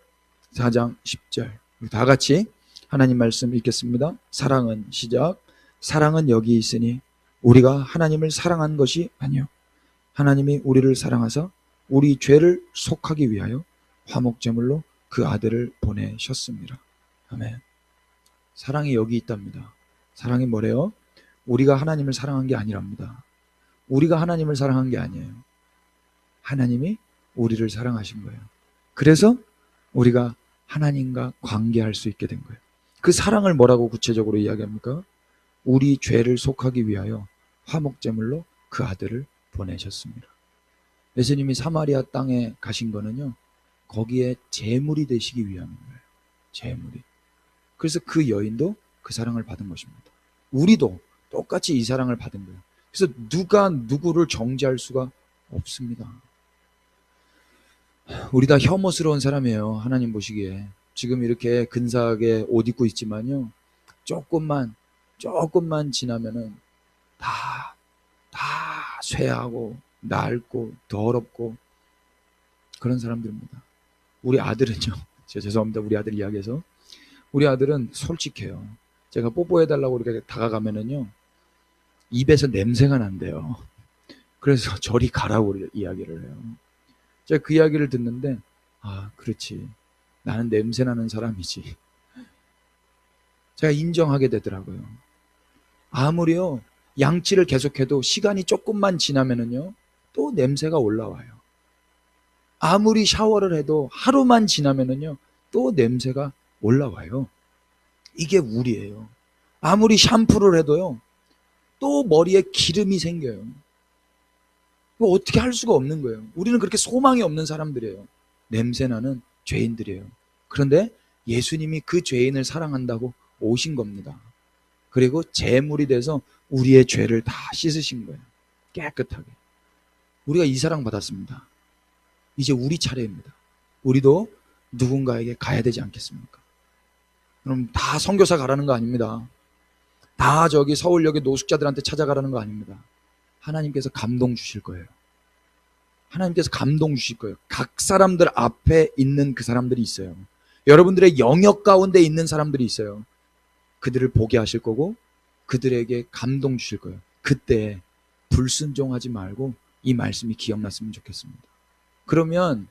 4장 10절. 다 같이 하나님 말씀 읽겠습니다. 사랑은 시작. 사랑은 여기 있으니 우리가 하나님을 사랑한 것이 아니요 하나님이 우리를 사랑하사 우리 죄를 속하기 위하여 화목제물로 그 아들을 보내셨습니다. 아멘. 사랑이 여기 있답니다. 사랑이 뭐래요? 우리가 하나님을 사랑한 게 아니랍니다. 우리가 하나님을 사랑한 게 아니에요. 하나님이 우리를 사랑하신 거예요. 그래서 우리가 하나님과 관계할 수 있게 된 거예요. 그 사랑을 뭐라고 구체적으로 이야기합니까? 우리 죄를 속하기 위하여 화목제물로 그 아들을 보내셨습니다. 예수님이 사마리아 땅에 가신 거는요, 거기에 제물이 되시기 위함인 거예요. 제물이. 그래서 그 여인도 그 사랑을 받은 것입니다. 우리도 똑같이 이 사랑을 받은 거예요. 그래서 누가 누구를 정죄할 수가 없습니다. 우리 다 혐오스러운 사람이에요. 하나님 보시기에. 지금 이렇게 근사하게 옷 입고 있지만요, 조금만 지나면은 다 쇠하고 낡고 더럽고 그런 사람들입니다. 우리 아들은요, 죄송합니다. 우리 아들 이야기해서. 우리 아들은 솔직해요. 제가 뽀뽀해달라고 이렇게 다가가면은요, 입에서 냄새가 난대요. 그래서 저리 가라고 이야기를 해요. 제가 그 이야기를 듣는데, 아, 그렇지. 나는 냄새나는 사람이지. 제가 인정하게 되더라고요. 아무리요, 양치를 계속해도 시간이 조금만 지나면은요, 또 냄새가 올라와요. 아무리 샤워를 해도 하루만 지나면은요, 또 냄새가 올라와요. 이게 우리예요. 아무리 샴푸를 해도요, 또 머리에 기름이 생겨요. 어떻게 할 수가 없는 거예요. 우리는 그렇게 소망이 없는 사람들이에요. 냄새나는 죄인들이에요. 그런데 예수님이 그 죄인을 사랑한다고 오신 겁니다. 그리고 제물이 돼서 우리의 죄를 다 씻으신 거예요. 깨끗하게. 우리가 이 사랑 받았습니다. 이제 우리 차례입니다. 우리도 누군가에게 가야 되지 않겠습니까? 그럼 다 선교사 가라는 거 아닙니다. 다 저기 서울역의 노숙자들한테 찾아가라는 거 아닙니다. 하나님께서 감동 주실 거예요. 하나님께서 감동 주실 거예요. 각 사람들 앞에 있는 그 사람들이 있어요. 여러분들의 영역 가운데 있는 사람들이 있어요. 그들을 보게 하실 거고 그들에게 감동 주실 거예요. 그때 불순종하지 말고 이 말씀이 기억났으면 좋겠습니다. 그러면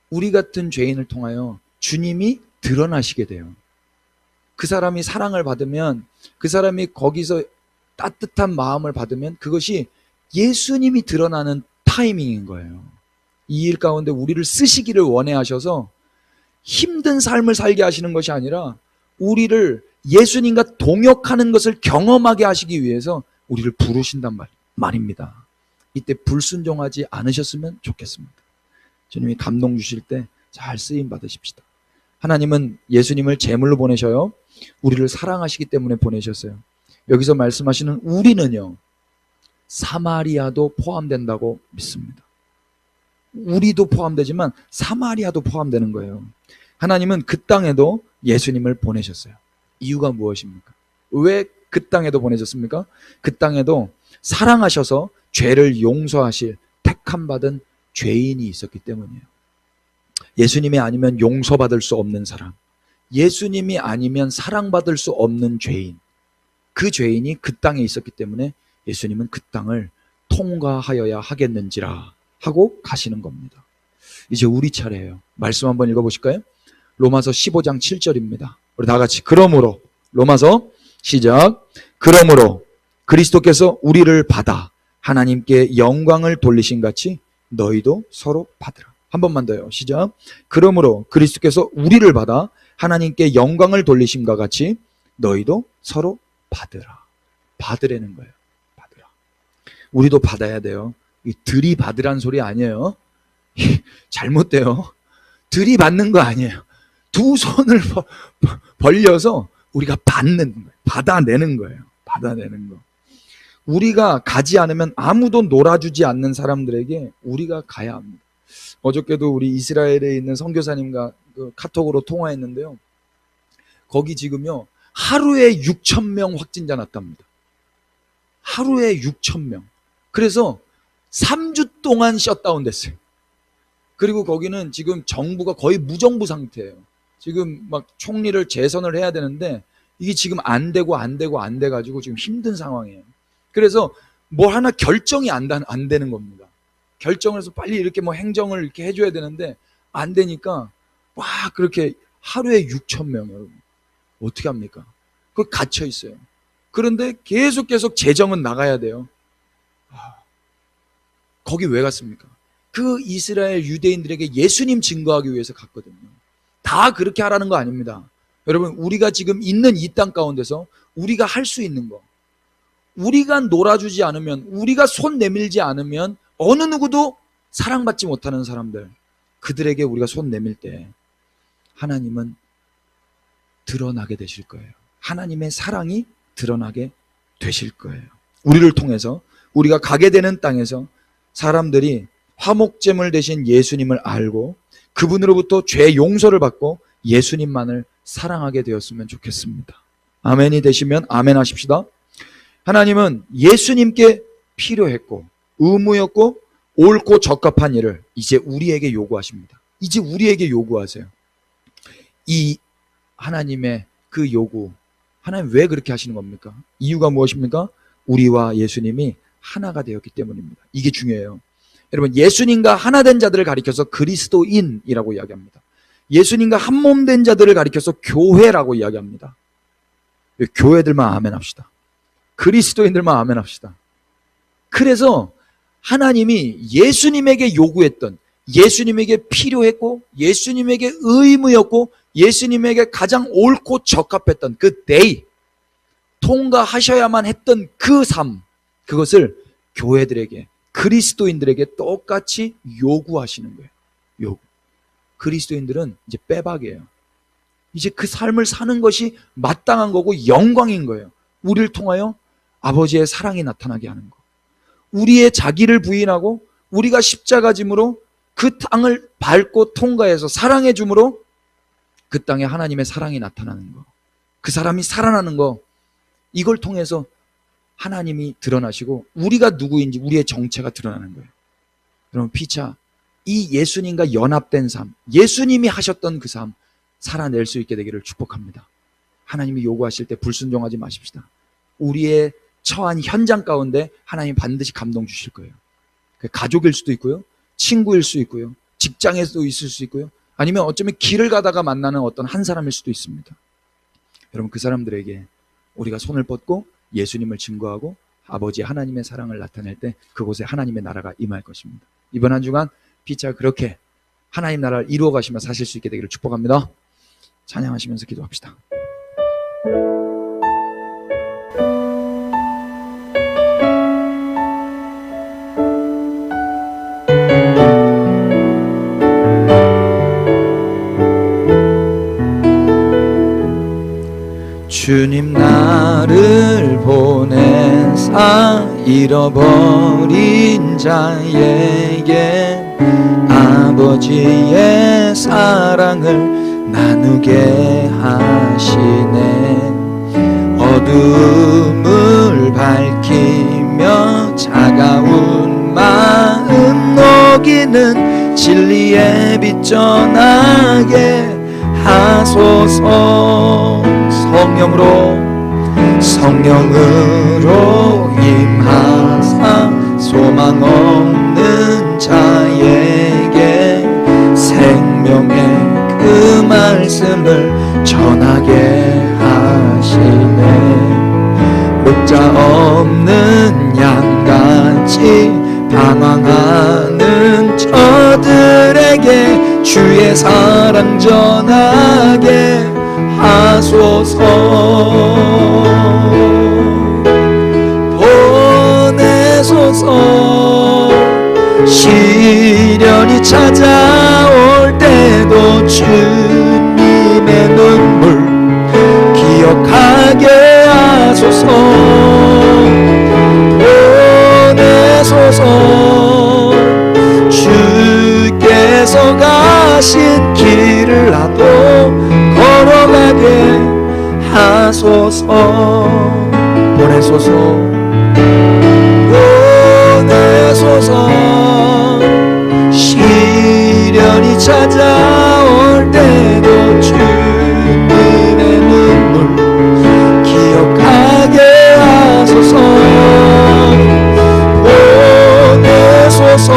우리 같은 죄인을 통하여 주님이 드러나시게 돼요. 그 사람이 사랑을 받으면, 그 사람이 거기서 따뜻한 마음을 받으면 그것이 예수님이 드러나는 타이밍인 거예요. 이 일 가운데 우리를 쓰시기를 원해 하셔서 힘든 삶을 살게 하시는 것이 아니라 우리를 예수님과 동역하는 것을 경험하게 하시기 위해서 우리를 부르신단 말입니다. 이때 불순종하지 않으셨으면 좋겠습니다. 주님이 감동 주실 때 잘 쓰임 받으십시다. 하나님은 예수님을 제물로 보내셔요. 우리를 사랑하시기 때문에 보내셨어요. 여기서 말씀하시는 우리는요, 사마리아도 포함된다고 믿습니다. 우리도 포함되지만 사마리아도 포함되는 거예요. 하나님은 그 땅에도 예수님을 보내셨어요. 이유가 무엇입니까? 왜 그 땅에도 보내셨습니까? 그 땅에도 사랑하셔서 죄를 용서하실 택함받은 죄인이 있었기 때문이에요. 예수님이 아니면 용서받을 수 없는 사람, 예수님이 아니면 사랑받을 수 없는 죄인, 그 죄인이 그 땅에 있었기 때문에 예수님은 그 땅을 통과하여야 하겠는지라 하고 가시는 겁니다. 이제 우리 차례예요. 말씀 한번 읽어보실까요? 로마서 15장 7절입니다. 우리 다 같이 그러므로, 로마서 시작. 그러므로 그리스도께서 우리를 받아 하나님께 영광을 돌리신 같이 너희도 서로 받으라. 한 번만 더요. 시작. 그러므로 그리스도께서 우리를 받아 하나님께 영광을 돌리심과 같이 너희도 서로 받으라. 받으라는 거예요. 받으라. 우리도 받아야 돼요. 들이받으란 소리 아니에요. 잘못돼요. 들이받는 거 아니에요. 두 손을 벌려서 우리가 받는 거예요. 받아내는 거예요. 받아내는 거. 우리가 가지 않으면 아무도 놀아주지 않는 사람들에게 우리가 가야 합니다. 어저께도 우리 이스라엘에 있는 선교사님과 카톡으로 통화했는데요. 거기 지금요, 하루에 6,000명 확진자 났답니다. 하루에 6,000명. 그래서 3주 동안 셧다운 됐어요. 그리고 거기는 지금 정부가 거의 무정부 상태예요. 지금 막 총리를 재선을 해야 되는데 이게 지금 안 돼가지고 지금 힘든 상황이에요. 그래서 뭘 하나 결정이 안 되는 겁니다. 결정을 해서 빨리 이렇게 뭐 행정을 이렇게 해줘야 되는데 안 되니까 와, 그렇게 하루에 6,000명, 여러분. 어떻게 합니까? 그 갇혀 있어요. 그런데 계속 재정은 나가야 돼요. 거기 왜 갔습니까? 그 이스라엘 유대인들에게 예수님 증거하기 위해서 갔거든요. 다 그렇게 하라는 거 아닙니다. 여러분, 우리가 지금 있는 이 땅 가운데서 우리가 할 수 있는 거, 우리가 놀아주지 않으면, 우리가 손 내밀지 않으면 어느 누구도 사랑받지 못하는 사람들, 그들에게 우리가 손 내밀 때 하나님은 드러나게 되실 거예요. 하나님의 사랑이 드러나게 되실 거예요. 우리를 통해서, 우리가 가게 되는 땅에서 사람들이 화목제물 대신 예수님을 알고 그분으로부터 죄 용서를 받고 예수님만을 사랑하게 되었으면 좋겠습니다. 아멘이 되시면 아멘 하십시다. 하나님은 예수님께 필요했고 의무였고 옳고 적합한 일을 이제 우리에게 요구하십니다. 이제 우리에게 요구하세요. 이 하나님의 그 요구, 하나님 왜 그렇게 하시는 겁니까? 이유가 무엇입니까? 우리와 예수님이 하나가 되었기 때문입니다. 이게 중요해요. 여러분, 예수님과 하나 된 자들을 가리켜서 그리스도인이라고 이야기합니다. 예수님과 한 몸 된 자들을 가리켜서 교회라고 이야기합니다. 교회들만 아멘 합시다. 그리스도인들만 아멘 합시다. 그래서 하나님이 예수님에게 요구했던, 예수님에게 필요했고 예수님에게 의무였고 예수님에게 가장 옳고 적합했던 그 데이, 통과하셔야만 했던 그 삶, 그것을 교회들에게, 그리스도인들에게 똑같이 요구하시는 거예요. 요구. 그리스도인들은 이제 빼박이에요. 이제 그 삶을 사는 것이 마땅한 거고 영광인 거예요. 우리를 통하여 아버지의 사랑이 나타나게 하는 거. 우리의 자기를 부인하고 우리가 십자가 짐으로 그 땅을 밟고 통과해서 사랑해 줌으로 그 땅에 하나님의 사랑이 나타나는 거. 그 사람이 살아나는 거. 이걸 통해서 하나님이 드러나시고 우리가 누구인지 우리의 정체가 드러나는 거예요. 여러분, 피차 이 예수님과 연합된 삶, 예수님이 하셨던 그 삶 살아낼 수 있게 되기를 축복합니다. 하나님이 요구하실 때 불순종하지 마십시다. 우리의 처한 현장 가운데 하나님 반드시 감동 주실 거예요. 가족일 수도 있고요, 친구일 수 있고요, 직장에서도 있을 수 있고요, 아니면 어쩌면 길을 가다가 만나는 어떤 한 사람일 수도 있습니다. 여러분, 그 사람들에게 우리가 손을 뻗고 예수님을 증거하고 아버지 하나님의 사랑을 나타낼 때 그곳에 하나님의 나라가 임할 것입니다. 이번 한 주간 피차 그렇게 하나님 나라를 이루어 가시며 사실 수 있게 되기를 축복합니다. 찬양하시면서 기도합시다. 주님, 나를 보내사 잃어버린 자에게 아버지의 사랑을 나누게 하시네. 어둠을 밝히며 차가운 마음 녹이는 진리의 빛 전하게 하소서. 성령으로 임하사 소망 없는 자에게 생명의 그 말씀을 전하게 하시네. 목자 없는 양같이 방황하는 저들에게 주의 사랑 전하게 하소서. 보내소서. 시련이 찾아올 때도 주님의 눈물 기억하게 하소서. 보내소서. 주께서 가신 길을 나도 걸어가게 하소서. 보내소서. 보내소서. 시련이 찾아올 때도 주님의 눈물 기억하게 하소서. 보내소서.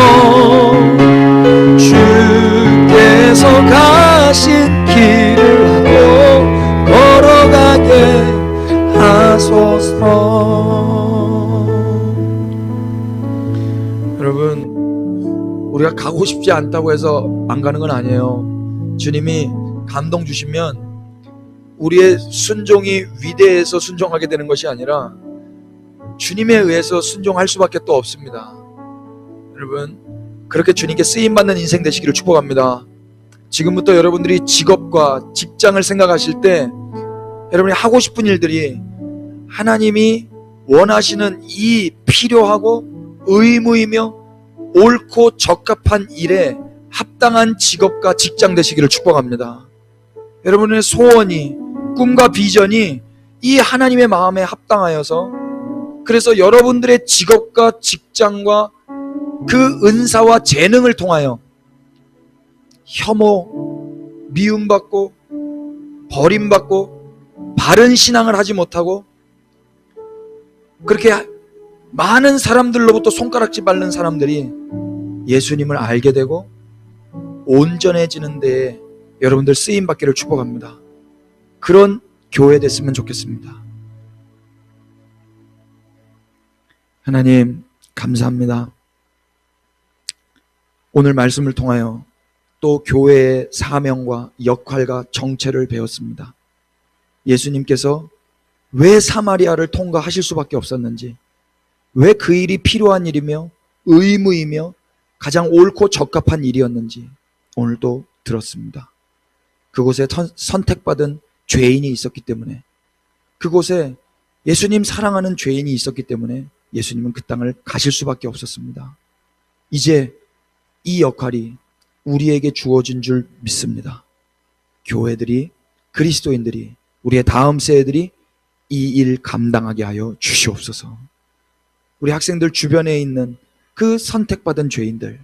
주께서 가신 길을 나도 걸어가게 하소서. 여러분, 우리가 가고 싶지 않다고 해서 안 가는 건 아니에요. 주님이 감동 주시면 우리의 순종이 위대해서 순종하게 되는 것이 아니라 주님에 의해서 순종할 수밖에 또 없습니다. 여러분, 그렇게 주님께 쓰임받는 인생 되시기를 축복합니다. 지금부터 여러분들이 직업과 직장을 생각하실 때 여러분이 하고 싶은 일들이 하나님이 원하시는 이 필요하고 의무이며 옳고 적합한 일에 합당한 직업과 직장 되시기를 축복합니다. 여러분의 소원이, 꿈과 비전이 이 하나님의 마음에 합당하여서, 그래서 여러분들의 직업과 직장과 그 은사와 재능을 통하여 혐오, 미움받고 버림받고 바른 신앙을 하지 못하고 그렇게 많은 사람들로부터 손가락질 받는 사람들이 예수님을 알게 되고 온전해지는 데에 여러분들 쓰임받기를 축복합니다. 그런 교회 됐으면 좋겠습니다. 하나님 감사합니다. 오늘 말씀을 통하여 또 교회의 사명과 역할과 정체를 배웠습니다. 예수님께서 왜 사마리아를 통과하실 수밖에 없었는지, 왜 그 일이 필요한 일이며 의무이며 가장 옳고 적합한 일이었는지 오늘도 들었습니다. 그곳에 선택받은 죄인이 있었기 때문에, 그곳에 예수님 사랑하는 죄인이 있었기 때문에 예수님은 그 땅을 가실 수밖에 없었습니다. 이제 이 역할이 우리에게 주어진 줄 믿습니다. 교회들이, 그리스도인들이, 우리의 다음 세대들이 이 일 감당하게 하여 주시옵소서. 우리 학생들 주변에 있는 그 선택받은 죄인들,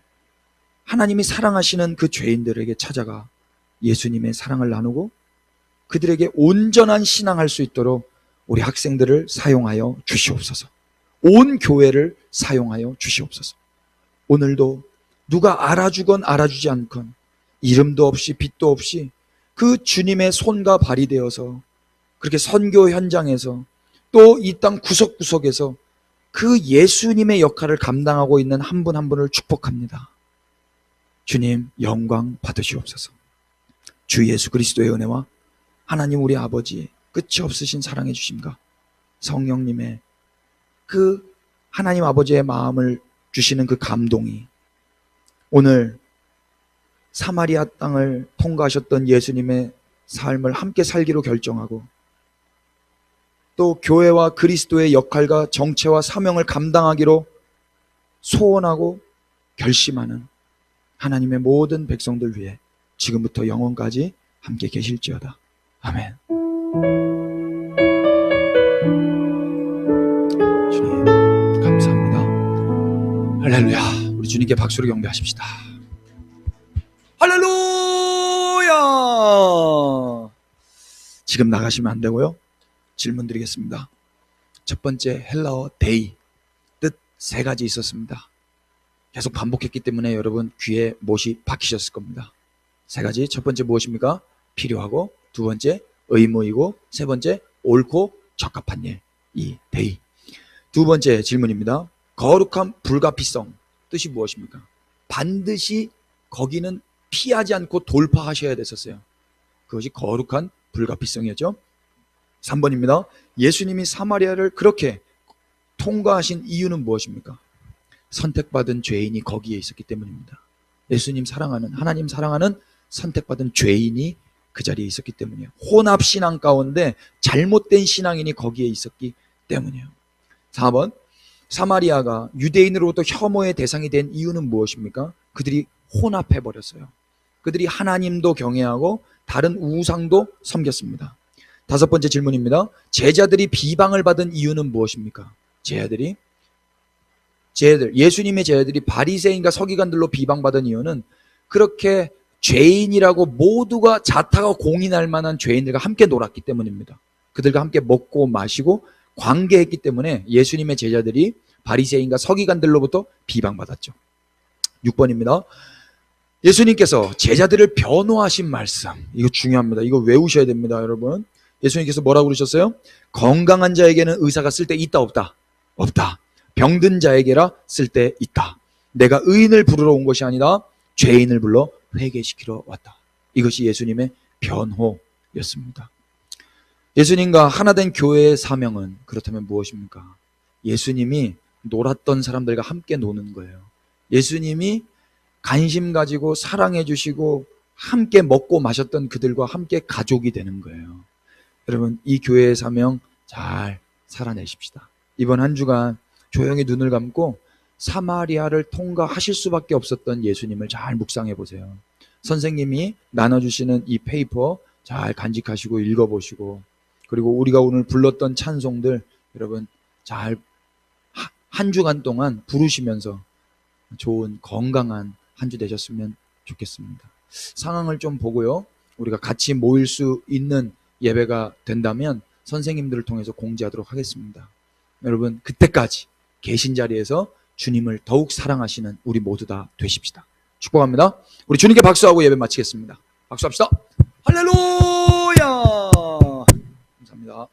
하나님이 사랑하시는 그 죄인들에게 찾아가 예수님의 사랑을 나누고 그들에게 온전한 신앙할 수 있도록 우리 학생들을 사용하여 주시옵소서. 온 교회를 사용하여 주시옵소서. 오늘도 누가 알아주건 알아주지 않건 이름도 없이 빛도 없이 그 주님의 손과 발이 되어서 그렇게 선교 현장에서 또 이 땅 구석구석에서 그 예수님의 역할을 감당하고 있는 한 분 한 분을 축복합니다. 주님 영광 받으시옵소서. 주 예수 그리스도의 은혜와 하나님 우리 아버지의 끝이 없으신 사랑해 주심과 성령님의 그 하나님 아버지의 마음을 주시는 그 감동이 오늘 사마리아 땅을 통과하셨던 예수님의 삶을 함께 살기로 결정하고 또 교회와 그리스도의 역할과 정체와 사명을 감당하기로 소원하고 결심하는 하나님의 모든 백성들 위해 지금부터 영원까지 함께 계실지어다. 아멘. 주님 감사합니다. 할렐루야. 우리 주님께 박수로 경배하십시다. 지금 나가시면 안 되고요. 질문 드리겠습니다. 첫 번째 헬라어 데이, 뜻 세 가지 있었습니다. 계속 반복했기 때문에 여러분 귀에 못이 박히셨을 겁니다. 세 가지. 첫 번째 무엇입니까? 필요하고, 두 번째 의무이고, 세 번째 옳고 적합한 일. 이 데이. 두 번째 질문입니다. 거룩한 불가피성, 뜻이 무엇입니까? 반드시 거기는 피하지 않고 돌파하셔야 됐었어요. 그것이 거룩한 불가피성이었죠. 3번입니다. 예수님이 사마리아를 그렇게 통과하신 이유는 무엇입니까? 선택받은 죄인이 거기에 있었기 때문입니다. 예수님 사랑하는, 하나님 사랑하는 선택받은 죄인이 그 자리에 있었기 때문이에요. 혼합신앙 가운데 잘못된 신앙인이 거기에 있었기 때문이에요. 4번, 사마리아가 유대인으로부터 혐오의 대상이 된 이유는 무엇입니까? 그들이 혼합해버렸어요. 그들이 하나님도 경외하고 다른 우상도 섬겼습니다. 5번째 질문입니다. 제자들이 비방을 받은 이유는 무엇입니까? 예수님의 제자들이 바리새인과 서기관들로 비방받은 이유는 그렇게 죄인이라고 모두가 자타가 공인할 만한 죄인들과 함께 놀았기 때문입니다. 그들과 함께 먹고 마시고 관계했기 때문에 예수님의 제자들이 바리새인과 서기관들로부터 비방받았죠. 6번입니다. 예수님께서 제자들을 변호하신 말씀, 이거 중요합니다. 이거 외우셔야 됩니다, 여러분. 예수님께서 뭐라고 그러셨어요? 건강한 자에게는 의사가 쓸데 있다 없다? 없다. 병든 자에게라 쓸데 있다. 내가 의인을 부르러 온 것이 아니라 죄인을 불러 회개시키러 왔다. 이것이 예수님의 변호였습니다. 예수님과 하나된 교회의 사명은 그렇다면 무엇입니까? 예수님이 놀았던 사람들과 함께 노는 거예요. 예수님이 관심 가지고 사랑해 주시고 함께 먹고 마셨던 그들과 함께 가족이 되는 거예요. 여러분, 이 교회의 사명 잘 살아내십시다. 이번 한 주간 조용히 눈을 감고 사마리아를 통과하실 수밖에 없었던 예수님을 잘 묵상해 보세요. 선생님이 나눠주시는 이 페이퍼 잘 간직하시고 읽어보시고, 그리고 우리가 오늘 불렀던 찬송들 여러분 잘 한 주간 동안 부르시면서 좋은 건강한 한 주 되셨으면 좋겠습니다. 상황을 좀 보고요, 우리가 같이 모일 수 있는 예배가 된다면 선생님들을 통해서 공지하도록 하겠습니다. 여러분, 그때까지 계신 자리에서 주님을 더욱 사랑하시는 우리 모두 다 되십시다. 축복합니다. 우리 주님께 박수하고 예배 마치겠습니다. 박수합시다. 할렐루야. 감사합니다.